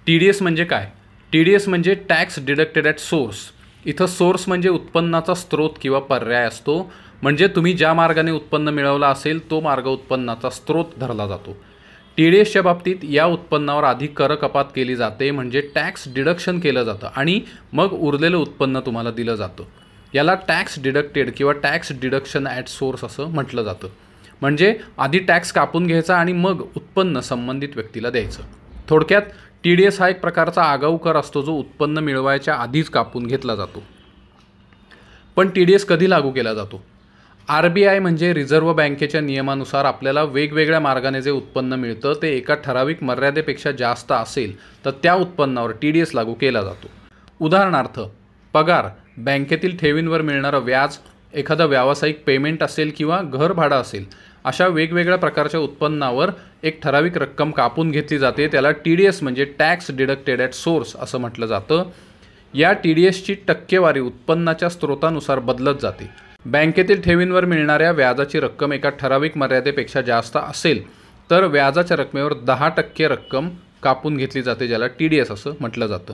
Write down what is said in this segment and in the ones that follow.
TDS म्हणजे काय? TDS म्हणजे टॅक्स डिडक्टेड ॲट सोर्स. इथं सोर्स म्हणजे उत्पन्नाचा स्रोत किंवा पर्याय असतो. म्हणजे तुम्ही ज्या मार्गाने उत्पन्न मिळवला असेल तो मार्ग उत्पन्नाचा स्रोत धरला जातो. TDSच्या बाबतीत या उत्पन्नावर आधी कर कपात केली जाते, म्हणजे टॅक्स डिडक्शन केलं जातं आणि मग उरलेलं उत्पन्न तुम्हाला दिलं जातं. याला टॅक्स डिडक्टेड किंवा टॅक्स डिडक्शन ॲट सोर्स असं म्हटलं जातं. म्हणजे आधी टॅक्स कापून घ्यायचा आणि मग उत्पन्न संबंधित व्यक्तीला द्यायचं. थोडक्यात TDS हा एक प्रकारचा आगाऊ कर असतो जो उत्पन्न मिळवायच्या आधीच कापून घेतला जातो. पण TDS कधी लागू केला जातो? RBI म्हणजे रिझर्व्ह बँकेच्या नियमानुसार आपल्याला वेगवेगळ्या मार्गाने जे उत्पन्न मिळतं ते एका ठराविक मर्यादेपेक्षा जास्त असेल तर त्या उत्पन्नावर TDS लागू केला जातो. उदाहरणार्थ, पगार, बँकेतील ठेवींवर मिळणारं व्याज, एखादा व्यावसायिक पेमेंट असेल किंवा घर भाडं असेल, अशा वेगवेगळ्या प्रकारच्या उत्पन्नावर एक ठराविक रक्कम कापून घेतली जाते. त्याला TDS म्हणजे टॅक्स डिडक्टेड ॲट सोर्स असं म्हटलं जातं. या TDSची टक्केवारी उत्पन्नाच्या स्रोतानुसार बदलत जाते. बँकेतील ठेवींवर मिळणाऱ्या व्याजाची रक्कम एका ठराविक मर्यादेपेक्षा जास्त असेल तर व्याजाच्या रकमेवर 10% रक्कम कापून घेतली जाते, ज्याला TDS असं म्हटलं जातं.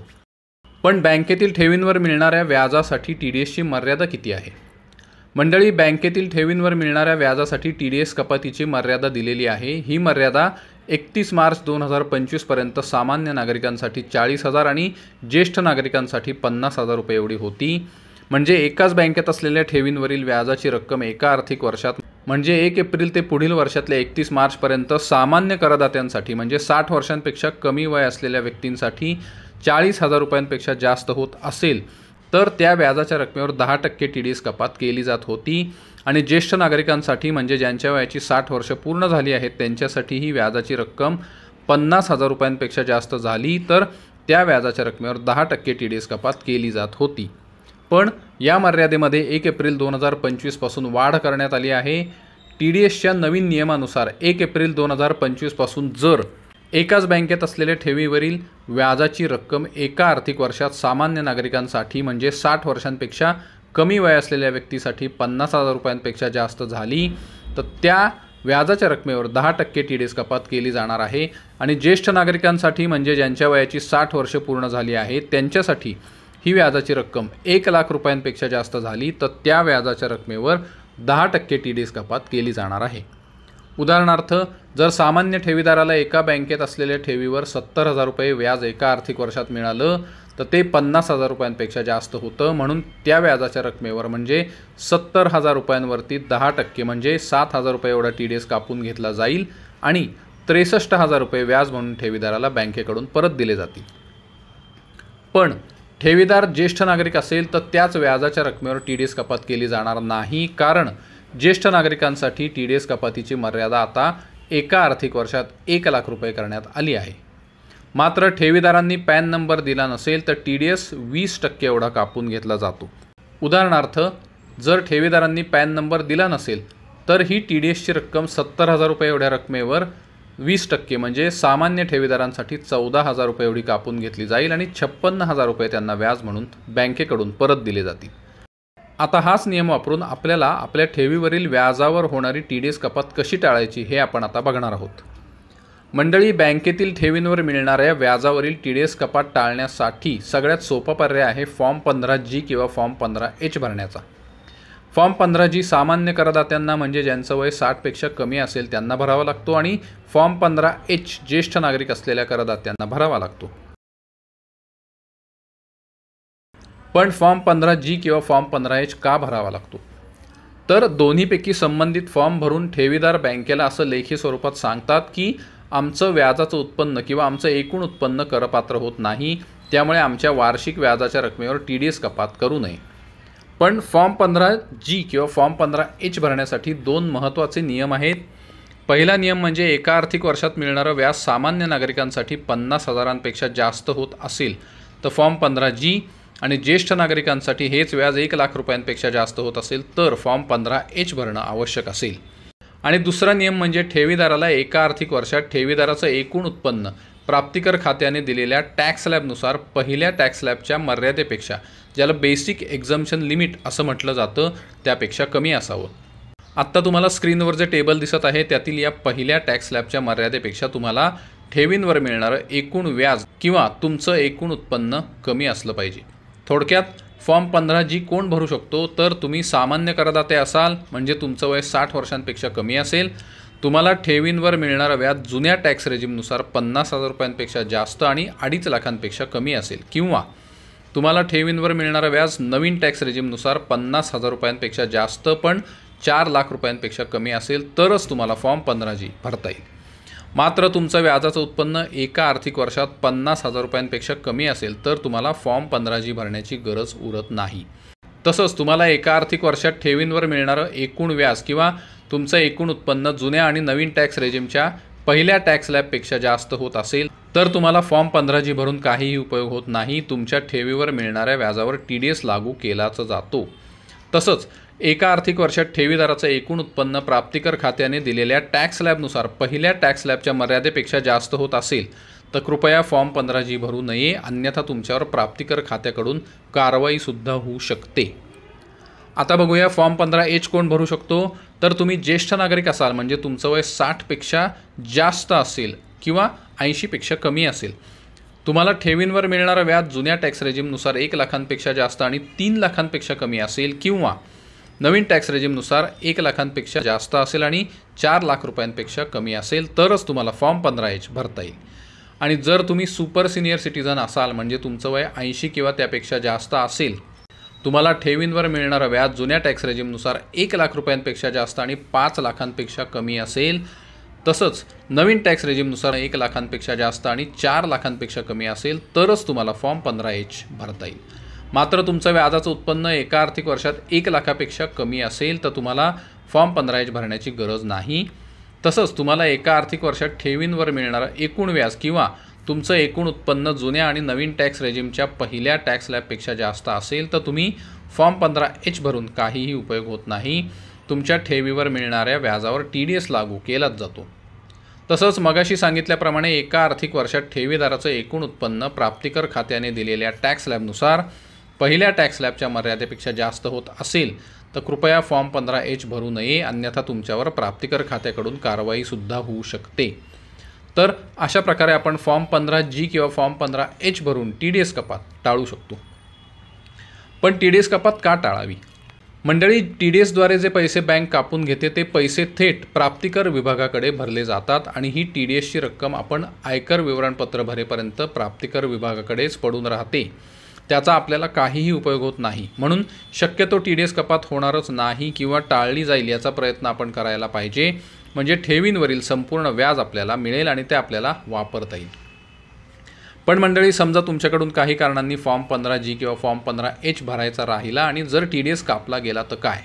पण बँकेतील ठेवींवर मिळणाऱ्या व्याजासाठी TDSची मर्यादा किती आहे? मंडळी, बँकेतील ठेवींवर मिळणाऱ्या व्याजासाठी TDS कपातीची मर्यादा दिलेली आहे. ही मर्यादा 31 मार्च 2025 पर्यंत सामान्य नागरिकांसाठी 40,000 आणि ज्येष्ठ नागरिकांसाठी 50,000 रुपये एवढी होती. म्हणजे एकाच बँकेत असलेल्या ठेवींवरील व्याजाची रक्कम एका आर्थिक वर्षात म्हणजे 1 एप्रिल ते पुढील वर्षातल्या 31 मार्चपर्यंत सामान्य करदात्यांसाठी म्हणजे 60 वर्षांपेक्षा कमी वय असलेल्या व्यक्तींसाठी 40,000 रुपयांपेक्षा जास्त होत असेल तर त्या व्याजाच्या रकमेवर 10% TDS कपात केली जात होती. आणि ज्येष्ठ नागरिकांसाठी म्हणजे ज्यांच्या वयाची 60 वर्ष पूर्ण झाली आहेत त्यांच्यासाठी ही व्याजाची रक्कम 50,000 रुपयांपेक्षा जास्त झाली तर त्या व्याजाच्या रकमेवर 10% TDS कपात केली जात होती. पण या मर्यादेमध्ये 1 एप्रिल 2025 पासून वाढ करण्यात आली आहे. TDSच्या नवीन नियमानुसार 1 एप्रिल 2025 पासून जर एकाच बँकेत असलेल्या ठेवीवरील व्याजाची रक्कम एका आर्थिक वर्षात सामान्य नागरिकांसाठी म्हणजे 60 वर्षांपेक्षा कमी वय असलेल्या व्यक्तीसाठी 50,000 रुपयांपेक्षा जास्त झाली तर त्या व्याजाच्या रकमेवर 10% TDS कपात केली जाणार आहे. आणि ज्येष्ठ नागरिकांसाठी म्हणजे ज्यांच्या वयाची 60 वर्ष पूर्ण झाली आहेत त्यांच्यासाठी ही व्याजाची रक्कम 1,00,000 रुपयांपेक्षा जास्त झाली तर त्या व्याजाच्या रकमेवर 10% TDS कपात केली जाणार आहे. उदाहरणार्थ, जर सामान्य ठेवीदाराला एका बँकेत असलेल्या ठेवीवर 70,000 रुपये व्याज एका आर्थिक वर्षात मिळालं तर ते 50,000 रुपयांपेक्षा जास्त होतं. म्हणून त्या व्याजाच्या रकमेवर म्हणजे 70,000 रुपयांवरती 10% म्हणजे 7,000 रुपये एवढा TDS कापून घेतला जाईल आणि 63,000 रुपये व्याज म्हणून ठेवीदाराला बँकेकडून परत दिले जातील. पण ठेवीदार ज्येष्ठ नागरिक असेल तर त्याच व्याजाच्या रकमेवर TDS कपात केली जाणार नाही, कारण ज्येष्ठ नागरिकांसाठी TDS कपातीची मर्यादा आता एका आर्थिक वर्षात 1,00,000 रुपये करण्यात आली आहे. मात्र ठेवीदारांनी पॅन नंबर दिला नसेल तर TDS 20% एवढा कापून घेतला जातो. उदाहरणार्थ, जर ठेवीदारांनी पॅन नंबर दिला नसेल तर ही TDSची रक्कम 70,000 रुपये एवढ्या रकमेवर 20% म्हणजे सामान्य ठेवीदारांसाठी 14,000 रुपये एवढी कापून घेतली जाईल आणि 56,000 रुपये त्यांना व्याज म्हणून बँकेकडून परत दिले जातील. आता हाच नियम वापरून आपल्याला आपल्या ठेवीवरील व्याजावर होणारी TDS कपात कशी टाळायची हे आपण आता बघणार आहोत. मंडळी, बँकेतील ठेवींवर मिळणाऱ्या व्याजावरील TDS कपात टाळण्यासाठी सगळ्यात सोपा पर्याय आहे फॉर्म 15G किंवा फॉर्म 15H भरण्याचा. फॉर्म 15G सामान्य करदात्यांना म्हणजे ज्यांचं वय 60पेक्षा कमी असेल त्यांना भरावा लागतो आणि फॉर्म 15H ज्येष्ठ नागरिक असलेल्या करदात्यांना भरावा लागतो. पण फॉर्म 15G किंवा फॉर्म 15H का भरावा लागतो? तर दोन्हीपैकी संबंधित फॉर्म भरून ठेवीदार बँकेला असं लेखी स्वरूपात सांगतात की आमचं व्याजाचं उत्पन्न किंवा आमचं एकूण उत्पन्न करपात्र होत नाही, त्यामुळे आमच्या वार्षिक व्याजाच्या रकमेवर TDS कपात करू नये. पण फॉर्म 15G किंवा फॉर्म 15H भरण्यासाठी 2 महत्त्वाचे नियम आहेत. पहिला नियम म्हणजे एका आर्थिक वर्षात मिळणारं व्याज सामान्य नागरिकांसाठी 50,000पेक्षा जास्त होत असेल तर फॉर्म 15G आणि ज्येष्ठ नागरिकांसाठी हेच व्याज 1,00,000 रुपयांपेक्षा जास्त होत असेल तर फॉर्म 15H भरणं आवश्यक असेल. आणि दुसरा नियम म्हणजे ठेवीदाराला एका आर्थिक वर्षात ठेवीदाराचं एकूण उत्पन्न प्राप्तिकर खात्याने दिलेल्या टॅक्स स्लॅबनुसार पहिल्या टॅक्स स्लॅबच्या मर्यादेपेक्षा, ज्याला बेसिक एक्झम्पशन लिमिट असं म्हटलं जातं, त्यापेक्षा कमी असावं. आत्ता तुम्हाला स्क्रीनवर जे टेबल दिसत आहे त्यातील या पहिल्या टॅक्स स्लॅबच्या मर्यादेपेक्षा तुम्हाला ठेवींवर मिळणारं एकूण व्याज किंवा तुमचं एकूण उत्पन्न कमी असलं पाहिजे। थोडक्यात फॉर्म 15G कोण भरू शकतो, तर तुम्ही सामान्य करदाते असाल म्हणजे तुमचं वय 60 वर्षांपेक्षा कमी असेल, तुम्हाला ठेवींवर मिळणारं व्याज जुन्या टॅक्स रेजिमनुसार 50,000 रुपयांपेक्षा जास्त आणि 2.5 लाखांपेक्षा कमी असेल, किंवा तुम्हाला ठेवींवर मिळणारं व्याज नवीन टॅक्स रेजिमनुसार 50,000 रुपयांपेक्षा जास्त पण 4 लाख रुपयांपेक्षा कमी असेल तरच तुम्हाला फॉर्म 15G भरता येईल। मात्र तुमचं व्याजाचं उत्पन्न एका आर्थिक वर्षात 50,000 रुपयांपेक्षा कमी असेल तर तुम्हाला फॉर्म 15G भरण्याची गरज उरत नाही। तसंच तुम्हाला एका आर्थिक वर्षात ठेवींवर मिळणारं एकूण व्याज किंवा तुमचं एकूण उत्पन्न जुन्या आणि नवीन टॅक्स रेजिमच्या पहिल्या टॅक्स स्लॅबपेक्षा जास्त होत असेल तर तुम्हाला फॉर्म 15G भरून काहीही उपयोग होत नाही। तुमच्या ठेवीवर मिळणाऱ्या व्याजावर TDS लागू केलाच जातो। तसंच एका आर्थिक वर्षात ठेवीदाराचं एकूण उत्पन्न प्राप्तिकर खात्याने दिलेल्या टॅक्स स्लॅबनुसार पहिल्या टॅक्स स्लॅबच्या मर्यादेपेक्षा जास्त होत असेल तर कृपया फॉर्म 15G भरू नये, अन्यथा तुमच्यावर प्राप्तिकर खात्याकडून कारवाईसुद्धा होऊ शकते। आता बघूया फॉर्म 15H कोण भरू शकतो, तर तुम्ही ज्येष्ठ नागरिक असाल म्हणजे तुमचं वय 60पेक्षा जास्त असेल किंवा 80पेक्षा कमी असेल, तुम्हाला ठेवींवर मिळणारं व्याज जुन्या टॅक्स रेजिमनुसार 1 लाखांपेक्षा जास्त आणि 3 लाखांपेक्षा कमी असेल, किंवा नवीन टॅक्स रेजिमनुसार 1 लाखांपेक्षा जास्त असेल आणि 4 लाख रुपयांपेक्षा कमी असेल तरच तुम्हाला फॉर्म 15H भरता येईल। आणि जर तुम्ही सुपर सिनियर सिटीजन असाल म्हणजे तुमचं वय 80 किंवा त्यापेक्षा जास्त असेल, तुम्हाला ठेवींवर मिळणारं व्याज जुन्या टॅक्स रेजिमनुसार 1 लाख रुपयांपेक्षा जास्त आणि 5 लाखांपेक्षा कमी असेल, तसंच नवीन टॅक्स रेजिमनुसार 1 लाखांपेक्षा जास्त आणि 4 लाखांपेक्षा कमी असेल तरच तुम्हाला फॉर्म 15H भरता येईल। मात्र तुमचं व्याजाचं उत्पन्न एका आर्थिक वर्षात 1 लाखापेक्षा कमी असेल तर तुम्हाला फॉर्म 15H भरण्याची गरज नाही। तसंच तुम्हाला एका आर्थिक वर्षात ठेवींवर मिळणारं एकूण व्याज किंवा तुमचं एकूण उत्पन्न जुन्या आणि नवीन टॅक्स रेजिमच्या पहिल्या टॅक्स स्लॅबपेक्षा जास्त असेल तर तुम्ही फॉर्म 15H भरून काहीही उपयोग होत नाही। तुमच्या ठेवीवर मिळणाऱ्या व्याजावर TDS लागू केलाच जातो। तसंच मगाशी सांगितल्याप्रमाणे एका आर्थिक वर्षात ठेवीदाराचं एकूण उत्पन्न प्राप्तिकर खात्याने दिलेल्या टॅक्स स्लॅबनुसार पहिल्या टॅक्स स्लॅबच्या मर्यादेपेक्षा जास्त होत असेल तर कृपया फॉर्म 15H भरू नये, अन्यथा तुमच्यावर प्राप्तिकर खात्याकडून कारवाईसुद्धा होऊ शकते। तर अशा प्रकारे आपण फॉर्म 15G किंवा फॉर्म 15H भरून TDS कपात टाळू शकतो। पण TDS कपात का टाळावी? मंडळी, TDSद्वारे जे पैसे बँक कापून घेते ते पैसे थेट प्राप्तिकर विभागाकडे भरले जातात आणि ही TDSची रक्कम आपण आयकर विवरणपत्र भरेपर्यंत प्राप्तिकर विभागाकडेच पडून राहते, त्याचा आपल्याला काहीही उपयोग होत नाही। म्हणून शक्यतो TDS कपात होणारच नाही किंवा टाळली जाईल याचा प्रयत्न आपण करायला पाहिजे, म्हणजे ठेवींवरील संपूर्ण व्याज आपल्याला मिळेल आणि ते आपल्याला वापरता येईल। पण मंडळी, समजा तुमच्याकडून काही कारणांनी फॉर्म 15G किंवा फॉर्म 15H भरायचा राहिला आणि जर TDS कापला गेला तर काय?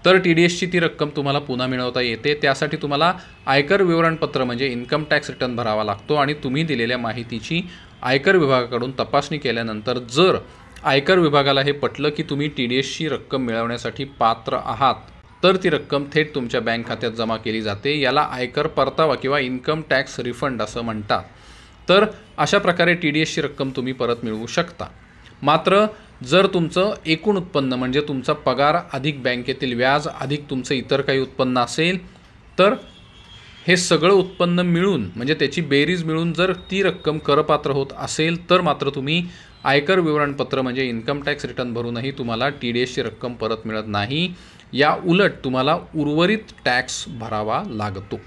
तर TDSची ती रक्कम तुम्हाला पुन्हा मिळवता येते। त्यासाठी तुम्हाला आयकर विवरणपत्र म्हणजे इन्कम टॅक्स रिटर्न भरावा लागतो आणि तुम्ही दिलेल्या माहितीची आयकर विभागाकडून तपासणी केल्यानंतर जर आयकर विभागाला हे पटलं की तुम्ही TDSची रक्कम मिळवण्यासाठी पात्र आहात तर ती रक्कम थेट तुमच्या बँक खात्यात जमा केली जाते। याला आयकर परतावा किंवा इन्कम टॅक्स रिफंड असं म्हणतात। तर अशा प्रकारे TDSची रक्कम तुम्ही परत मिळवू शकता। मात्र जर तुमचं एकूण उत्पन्न म्हणजे तुमचा पगार अधिक बँकेतील व्याज अधिक तुमचं इतर काही उत्पन्न असेल तर हे सगळं उत्पन्न मिळून म्हणजे त्याची बेरीज मिळून जर ती रक्कम करपात्र होत असेल तर मात्र तुम्ही आयकर विवरणपत्र म्हणजे इन्कम टॅक्स रिटर्न भरूनही तुम्हाला TDSची रक्कम परत मिळत नाही। या उलट तुम्हाला उर्वरित टॅक्स भरावा लागतो।